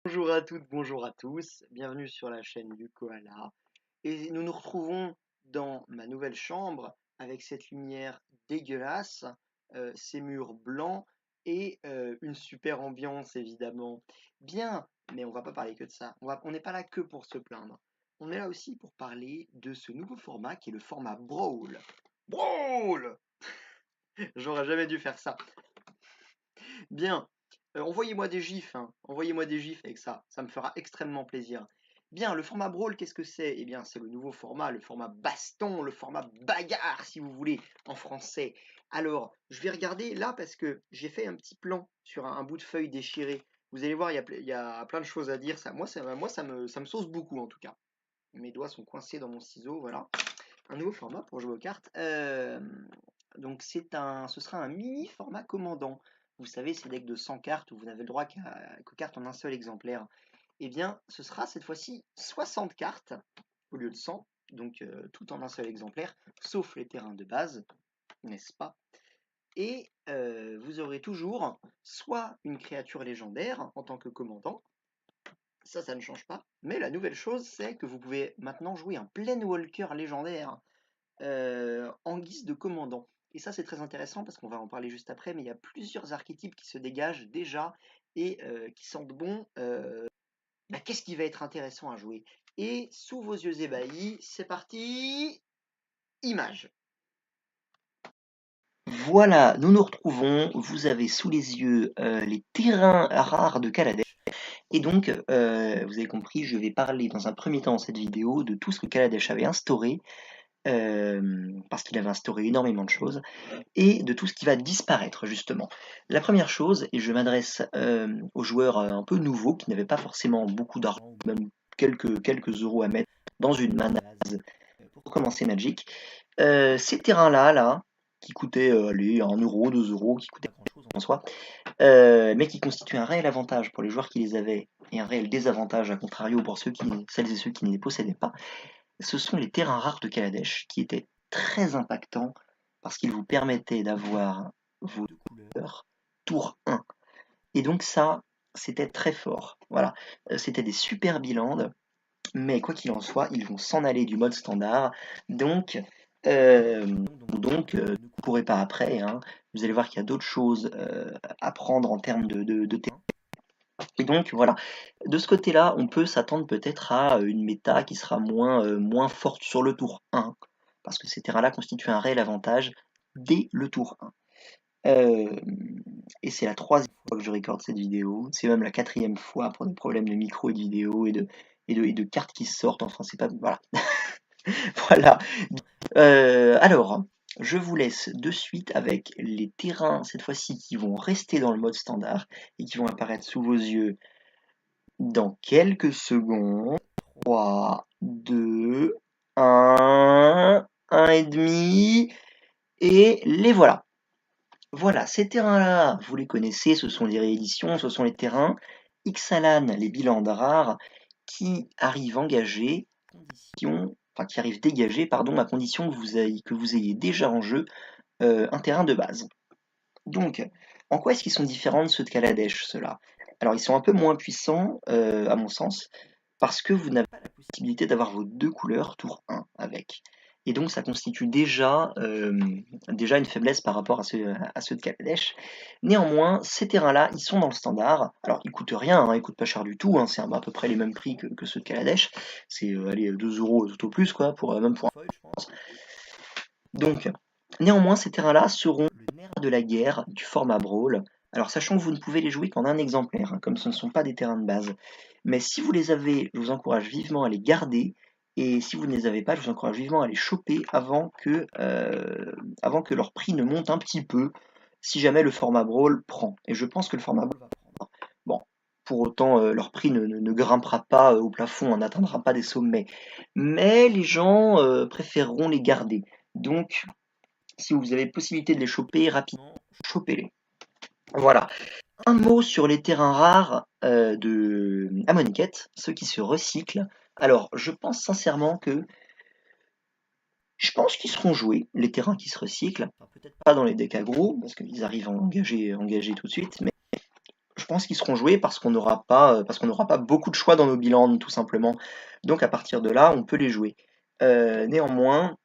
Bonjour à toutes, bonjour à tous, bienvenue sur la chaîne du Koala. Et nous nous retrouvons dans ma nouvelle chambre avec cette lumière dégueulasse, ces murs blancs et une super ambiance évidemment. Bien, mais on va pas parler que de ça. On n'est pas là que pour se plaindre. On est là aussi pour parler de ce nouveau format qui est le format Brawl. Brawl! J'aurais jamais dû faire ça. Bien, envoyez-moi des gifs, hein. Envoyez-moi des gifs avec ça me fera extrêmement plaisir. Bien, le format Brawl, qu'est-ce que c'est? Eh bien, c'est le nouveau format, le format baston, le format bagarre, si vous voulez, en français. Alors, je vais regarder là parce que j'ai fait un petit plan sur un bout de feuille déchiré. Vous allez voir, il y a plein de choses à dire. Ça me sauce beaucoup en tout cas. Mes doigts sont coincés dans mon ciseau, voilà. Un nouveau format pour jouer aux cartes. Donc ce sera un mini format commandant. Vous savez, ces decks de 100 cartes où vous n'avez le droit qu'aux cartes en un seul exemplaire. Eh bien, ce sera cette fois-ci 60 cartes au lieu de 100, donc tout en un seul exemplaire, sauf les terrains de base, n'est-ce pas? Et vous aurez toujours soit une créature légendaire en tant que commandant, ça ne change pas, mais la nouvelle chose, c'est que vous pouvez maintenant jouer un Planewalker légendaire en guise de commandant. Et ça, c'est très intéressant parce qu'on va en parler juste après, mais il y a plusieurs archétypes qui se dégagent déjà et qui sentent bon. Qu'est-ce qui va être intéressant à jouer? Et sous vos yeux ébahis, c'est parti. Image. Voilà, nous nous retrouvons. Vous avez sous les yeux les terrains rares de Kaladesh. Et donc, vous avez compris, je vais parler dans un premier temps dans cette vidéo de tout ce que Kaladesh avait instauré, parce qu'il avait instauré énormément de choses, et de tout ce qui va disparaître justement. La première chose, et je m'adresse aux joueurs un peu nouveaux qui n'avaient pas forcément beaucoup d'argent, même quelques euros à mettre dans une mana pour commencer Magic, ces terrains-là, qui coûtaient allez, 1 euro, 2 euros, qui coûtaient pas grand-chose en soi, mais qui constituaient un réel avantage pour les joueurs qui les avaient et un réel désavantage à contrario pour celles et ceux qui ne les possédaient pas, ce sont les terrains rares de Kaladesh qui étaient très impactants parce qu'ils vous permettaient d'avoir vos deux couleurs tour 1. Et donc ça, c'était très fort. Voilà, c'était des super bilans, mais quoi qu'il en soit, ils vont s'en aller du mode standard. Donc, ne courez pas après, hein. Vous allez voir qu'il y a d'autres choses à prendre en termes de terrain. Et donc voilà, de ce côté-là, on peut s'attendre peut-être à une méta qui sera moins forte sur le tour 1, parce que ces terrains-là constituent un réel avantage dès le tour 1. Et c'est la troisième fois que je recorde cette vidéo, c'est même la quatrième fois pour des problèmes de micro et de vidéo et de cartes qui sortent, enfin c'est pas... Voilà. Voilà. Alors, je vous laisse de suite avec les terrains, cette fois-ci, qui vont rester dans le mode standard et qui vont apparaître sous vos yeux dans quelques secondes. 3, 2, 1, 1,5, et les voilà. Voilà, ces terrains-là, vous les connaissez, ce sont les rééditions, ce sont les terrains Ixalan, les bilans rares, qui arrivent engagés, qui arrivent dégagés, pardon, à condition que vous ayez déjà en jeu un terrain de base. Donc, en quoi est-ce qu'ils sont différents de ceux de Kaladesh, ceux-là? Alors, ils sont un peu moins puissants, à mon sens, parce que vous n'avez pas la possibilité d'avoir vos deux couleurs tour 1 avec. Et donc ça constitue déjà une faiblesse par rapport à ceux de Kaladesh. Néanmoins, ces terrains-là, ils sont dans le standard. Alors ils coûtent rien, hein, ils coûtent pas cher du tout, hein, c'est à peu près les mêmes prix que ceux de Kaladesh. C'est allez, 2 euros tout au plus, quoi, même pour un foil, je pense. Donc, néanmoins, ces terrains-là seront le nerf de la guerre du format Brawl. Alors, sachant que vous ne pouvez les jouer qu'en un exemplaire, hein, comme ce ne sont pas des terrains de base. Mais si vous les avez, je vous encourage vivement à les garder. Et si vous ne les avez pas, je vous encourage vivement à les choper avant que leur prix ne monte un petit peu, si jamais le format Brawl prend. Et je pense que le format Brawl va prendre. Bon, pour autant, leur prix ne grimpera pas au plafond, on n'atteindra pas des sommets. Mais les gens préféreront les garder. Donc, si vous avez possibilité de les choper rapidement, chopez-les. Voilà. Un mot sur les terrains rares de Amonkhet, ceux qui se recyclent. Alors, je pense qu'ils seront joués, les terrains qui se recyclent. Enfin, peut-être pas dans les decks aggro, parce qu'ils arrivent à engager tout de suite, mais je pense qu'ils seront joués parce qu'on n'aura pas beaucoup de choix dans nos bilans, tout simplement. Donc à partir de là, on peut les jouer. Néanmoins,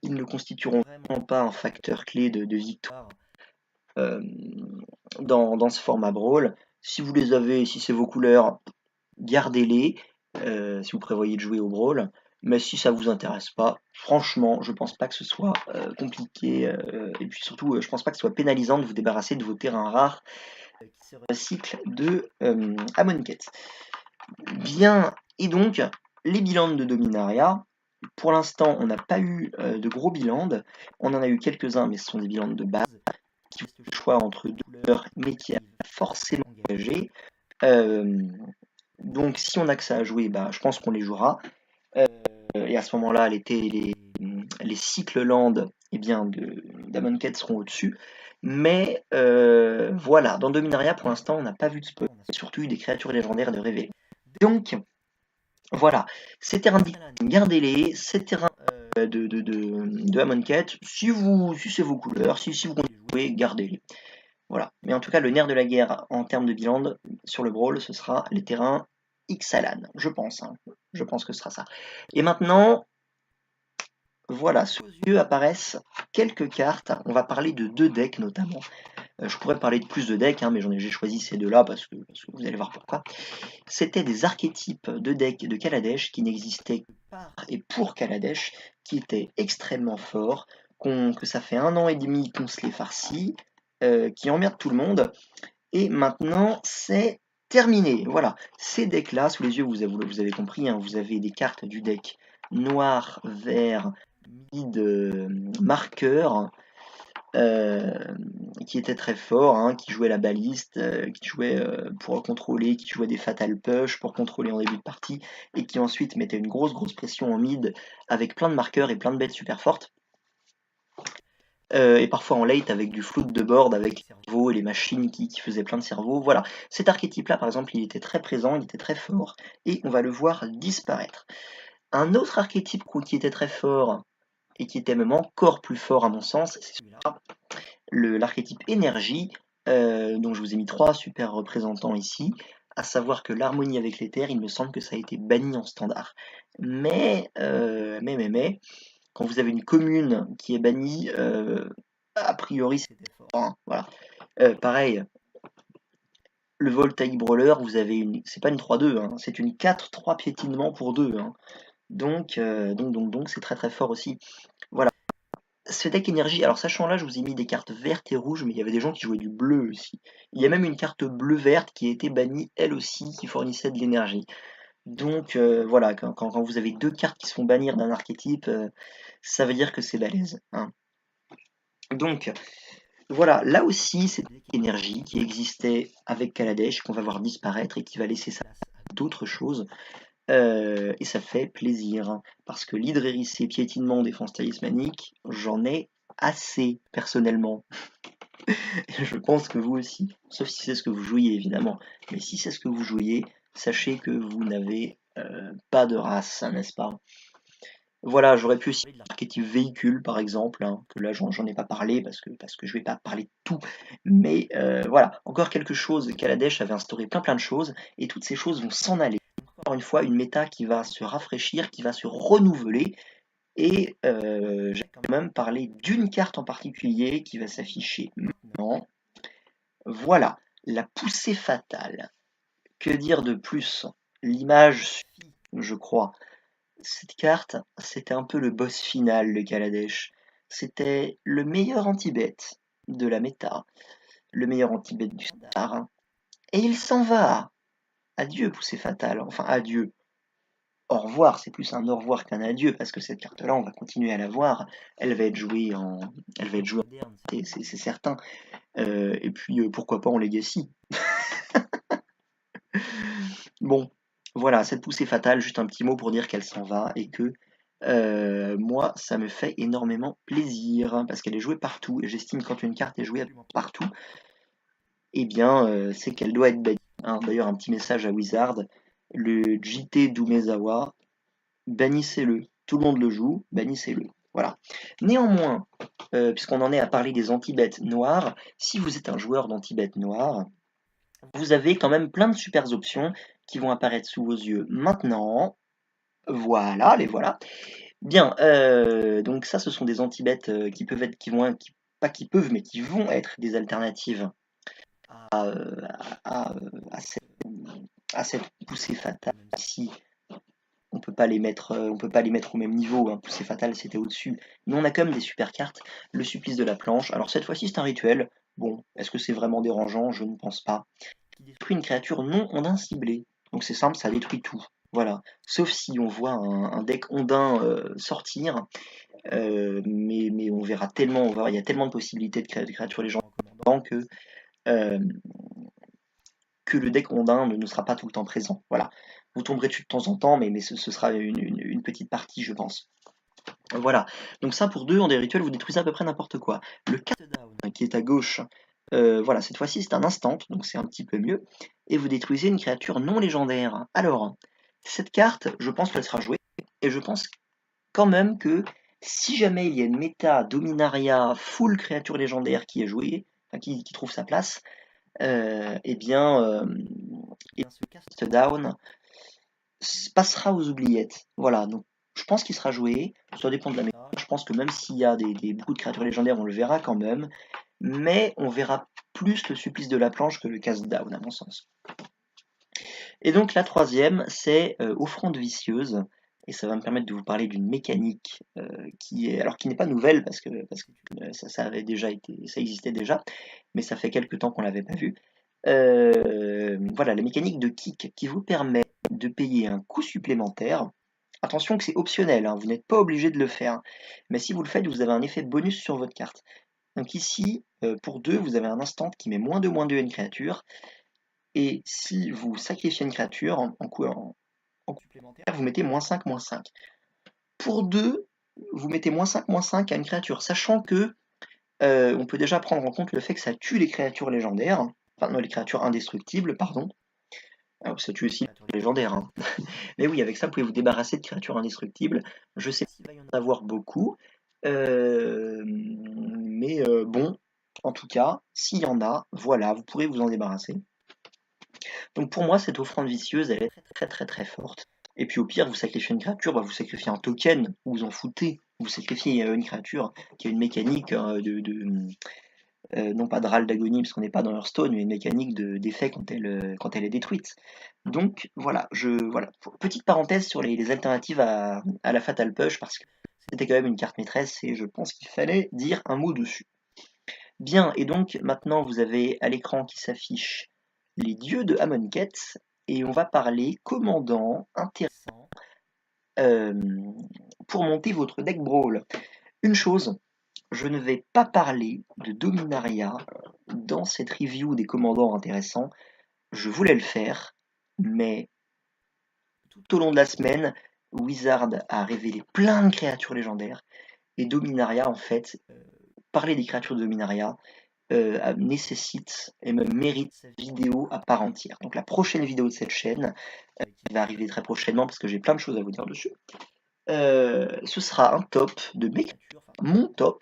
ils ne constitueront vraiment pas un facteur clé de victoire euh, dans ce format Brawl. Si vous les avez, si c'est vos couleurs, gardez-les si vous prévoyez de jouer au Brawl. Mais si ça vous intéresse pas, franchement, je pense pas que ce soit compliqué. Et puis surtout, je pense pas que ce soit pénalisant de vous débarrasser de vos terrains rares qui seraient le cycle de Amonkhet. Bien, et donc, les bilans de Dominaria. Pour l'instant, on n'a pas eu de gros bilans. On en a eu quelques-uns, mais ce sont des bilans de base qui font le choix entre deux couleurs, mais qui a forcément engagé. Donc, si on a que ça à jouer, bah, je pense qu'on les jouera. Et à ce moment-là, les cycles land eh bien, d'Amonkhet seront au-dessus. Mais voilà, dans Dominaria, pour l'instant, on n'a pas vu de spoil. On a surtout eu des créatures légendaires de révéler. Donc, voilà, ces terrains de gardez-les, ces terrains de Amonkhet, si c'est vos couleurs, si vous comptez jouer, gardez-les. Voilà. Mais en tout cas, le nerf de la guerre en termes de bilan sur le Brawl, ce sera les terrains Ixalan, je pense. Hein. Je pense que ce sera ça. Et maintenant, voilà, sous vos yeux apparaissent quelques cartes. On va parler de 2 decks notamment. Je pourrais parler de plus de decks, hein, mais j'ai choisi ces deux-là parce que vous allez voir pourquoi. C'était des archétypes de decks de Kaladesh qui n'existaient que par et pour Kaladesh, qui étaient extrêmement forts, que ça fait 1 an et demi qu'on se les farcit, qui emmerdent tout le monde. Et maintenant, c'est terminé. Voilà, ces decks-là, sous les yeux, vous avez compris, hein, vous avez des cartes du deck noir, vert, mid, marqueur, qui était très fort, hein, qui jouait la baliste, qui jouait pour contrôler, qui jouait des fatal push pour contrôler en début de partie, et qui ensuite mettait une grosse pression en mid avec plein de marqueurs et plein de bêtes super fortes. Et parfois en late avec du float de board, avec les cerveaux et les machines qui faisaient plein de cerveaux. Voilà, cet archétype-là, par exemple, il était très présent, il était très fort, et on va le voir disparaître. Un autre archétype qui était très fort, et qui était même encore plus fort à mon sens, c'est celui-là, l'archétype énergie, dont je vous ai mis 3 super représentants ici, à savoir que l'harmonie avec les terres, il me semble que ça a été banni en standard. Mais, quand vous avez une commune qui est bannie, a priori c'était fort. Hein, voilà. Pareil, le Voltaic Brawler, vous avez c'est pas une 3-2, hein, c'est une 4-3 piétinement pour 2. Hein. Donc, c'est très très fort aussi. Voilà. Ce deck énergie, alors sachant là, je vous ai mis des cartes vertes et rouges, mais il y avait des gens qui jouaient du bleu aussi. Il y a même une carte bleu-verte qui a été bannie elle aussi, qui fournissait de l'énergie. Donc voilà, quand vous avez 2 cartes qui se font bannir d'un archétype, ça veut dire que c'est balèze. Hein. Donc voilà, là aussi c'est une énergie qui existait avec Kaladesh, qu'on va voir disparaître et qui va laisser sa place à d'autres choses. Et ça fait plaisir, parce que l'hydre hérissé, piétinement, défense talismanique, j'en ai assez personnellement. Je pense que vous aussi, sauf si c'est ce que vous jouiez évidemment. Mais si c'est ce que vous jouiez, sachez que vous n'avez pas de race, n'est-ce pas? Voilà, j'aurais pu aussi parler de l'archétype véhicule par exemple, hein, que là j'en ai pas parlé parce que je vais pas parler de tout. Mais voilà, encore quelque chose, Kaladesh avait instauré plein de choses, et toutes ces choses vont s'en aller. Encore une fois, une méta qui va se rafraîchir, qui va se renouveler, et j'ai quand même parlé d'une carte en particulier qui va s'afficher maintenant. Voilà, la poussée fatale. Que dire de plus? L'image suffit, je crois. Cette carte, c'était un peu le boss final de Kaladesh. C'était le meilleur anti-bet de la méta, le meilleur anti-bet du standard. Et il s'en va. Adieu, poussée fatale. Enfin, adieu. Au revoir, c'est plus un au revoir qu'un adieu, parce que cette carte-là, on va continuer à la voir. Elle va être jouée en moderne, c'est certain. Et puis, pourquoi pas en Legacy. Bon, voilà, cette poussée fatale, juste un petit mot pour dire qu'elle s'en va et que moi, ça me fait énormément plaisir, hein, parce qu'elle est jouée partout, et j'estime quand une carte est jouée partout, eh bien, c'est qu'elle doit être bannie. Hein. D'ailleurs, un petit message à Wizard, le JT d'Umezawa, bannissez-le. Tout le monde le joue, bannissez-le. Voilà. Néanmoins, puisqu'on en est à parler des anti-bêtes noirs, si vous êtes un joueur d'anti-bêtes noirs, vous avez quand même plein de super options qui vont apparaître sous vos yeux maintenant. Voilà, les voilà. Bien, donc ça, ce sont des anti-bêtes qui peuvent être, pas qui peuvent, mais qui vont être des alternatives à, euh, à, à cette poussée fatale. Ici, on peut pas les mettre au même niveau, hein. Poussée fatale, c'était au-dessus. Mais on a quand même des super cartes. Le supplice de la planche. Alors cette fois-ci, c'est un rituel. Bon, est-ce que c'est vraiment dérangeant? Je ne pense pas. Qui détruit une créature non ondin ciblée. Donc c'est simple, ça détruit tout. Voilà. Sauf si on voit un deck ondin sortir. Mais on verra tellement, il y a tellement de possibilités de créer des créatures légendaires euh, que le deck ondin ne sera pas tout le temps présent. Voilà. Vous tomberez dessus de temps en temps, mais ce sera une petite partie, je pense. Voilà. Donc ça, pour 2 en des rituels, vous détruisez à peu près n'importe quoi. Le cast down, qui est à gauche, voilà, cette fois-ci, c'est un instant, donc c'est un petit peu mieux. Et vous détruisez une créature non légendaire. Alors, cette carte, je pense qu'elle sera jouée. Et je pense quand même que si jamais il y a une méta Dominaria full créature légendaire qui est jouée, enfin, qui trouve sa place, et bien ce cast down passera aux oubliettes. Voilà, donc je pense qu'il sera joué, ça dépend de la méta. Je pense que même s'il y a beaucoup de créatures légendaires, on le verra quand même, mais on verra plus le supplice de la planche que le cast down, à mon sens. Et donc la troisième, c'est offrande vicieuse. Et ça va me permettre de vous parler d'une mécanique qui n'est pas nouvelle parce que ça avait déjà été, ça existait déjà, mais ça fait quelques temps qu'on l'avait pas vu. Voilà, la mécanique de kick qui vous permet de payer un coût supplémentaire. Attention que c'est optionnel, hein, vous n'êtes pas obligé de le faire, mais si vous le faites, vous avez un effet bonus sur votre carte. Donc ici, pour 2, vous avez un instant qui met -2/-2 à une créature, et si vous sacrifiez une créature en complémentaire, vous mettez -5/-5. Pour 2, vous mettez -5/-5 à une créature, sachant que on peut déjà prendre en compte le fait que ça tue les créatures légendaires, enfin non, les créatures indestructibles, pardon. Alors, ça tue aussi les créatures légendaires, hein. Mais oui, avec ça, vous pouvez vous débarrasser de créatures indestructibles. Je sais pas s'il va y en avoir beaucoup, mais bon, en tout cas, s'il y en a, voilà, vous pourrez vous en débarrasser. Donc pour moi, cette offrande vicieuse, elle est très très très forte. Et puis au pire, vous sacrifiez une créature, bah, vous sacrifiez un token, vous vous en foutez. Vous sacrifiez une créature qui a une mécanique non pas de râle d'agonie parce qu'on n'est pas dans Hearthstone, mais une mécanique d'effet quand elle est détruite. Donc voilà, voilà. Petite parenthèse sur les alternatives à la Fatal Push parce que c'était quand même une carte maîtresse et je pense qu'il fallait dire un mot dessus. Bien, et donc maintenant vous avez à l'écran qui s'affiche les dieux de Amonkhet et on va parler commandant intéressant euh, pour monter votre deck Brawl. Une chose, je ne vais pas parler de Dominaria dans cette review des commandants intéressants. Je voulais le faire, mais tout au long de la semaine, Wizard a révélé plein de créatures légendaires et Dominaria en fait, parler des créatures de Dominaria nécessite et même mérite sa vidéo à part entière. Donc la prochaine vidéo de cette chaîne, qui va arriver très prochainement parce que j'ai plein de choses à vous dire dessus, ce sera un top de mes créatures,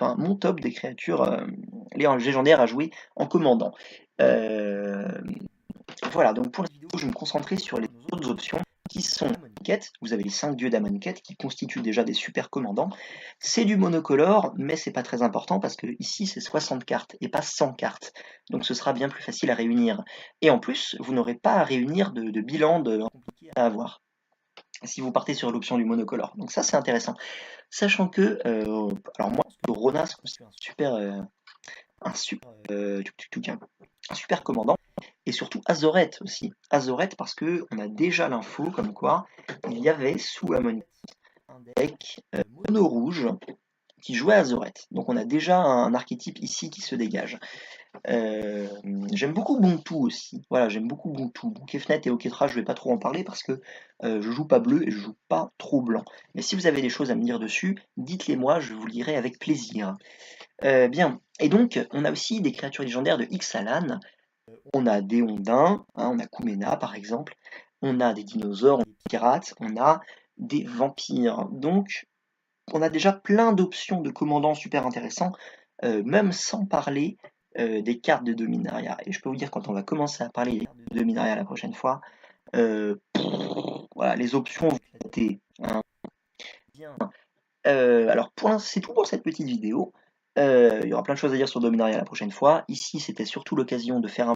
enfin, mon top des créatures légendaires à jouer en commandant. Euh, voilà, donc pour la vidéo, je vais me concentrer sur les autres options qui sont Amonkhet. Vous avez les 5 dieux d'Amonkhet qui constituent déjà des super commandants. C'est du monocolore, mais c'est pas très important parce que ici c'est 60 cartes et pas 100 cartes. Donc ce sera bien plus facile à réunir. Et en plus, vous n'aurez pas à réunir de bilan compliqué à avoir si vous partez sur l'option du monocolore. Donc ça c'est intéressant. Sachant que, alors moi, Rona constitue un super commandant et surtout Azoret aussi. Azoret parce que on a déjà l'info comme quoi il y avait sous Amon un deck mono rouge qui jouait Azoret. Donc on a déjà un archétype ici qui se dégage. J'aime beaucoup Bontu aussi. Voilà, j'aime beaucoup Bontu. Bon, Kefnet et Oketra, je vais pas trop en parler parce que je joue pas bleu et je joue pas trop blanc. Mais si vous avez des choses à me dire dessus, dites-les moi, je vous lirai avec plaisir. Bien. Et donc, on a aussi des créatures légendaires de Ixalan. On a des ondins, hein, on a Kumena par exemple. On a des dinosaures, on a des pirates, on a des vampires. Donc, on a déjà plein d'options de commandants super intéressants, même sans parler des cartes de Dominaria. Et je peux vous dire, quand on va commencer à parler des cartes de Dominaria la prochaine fois, voilà, les options vont éclater, hein. Bien. Alors pour l'instant, c'est tout pour cette petite vidéo. Il y aura plein de choses à dire sur Dominaria la prochaine fois. Ici, c'était surtout l'occasion de faire un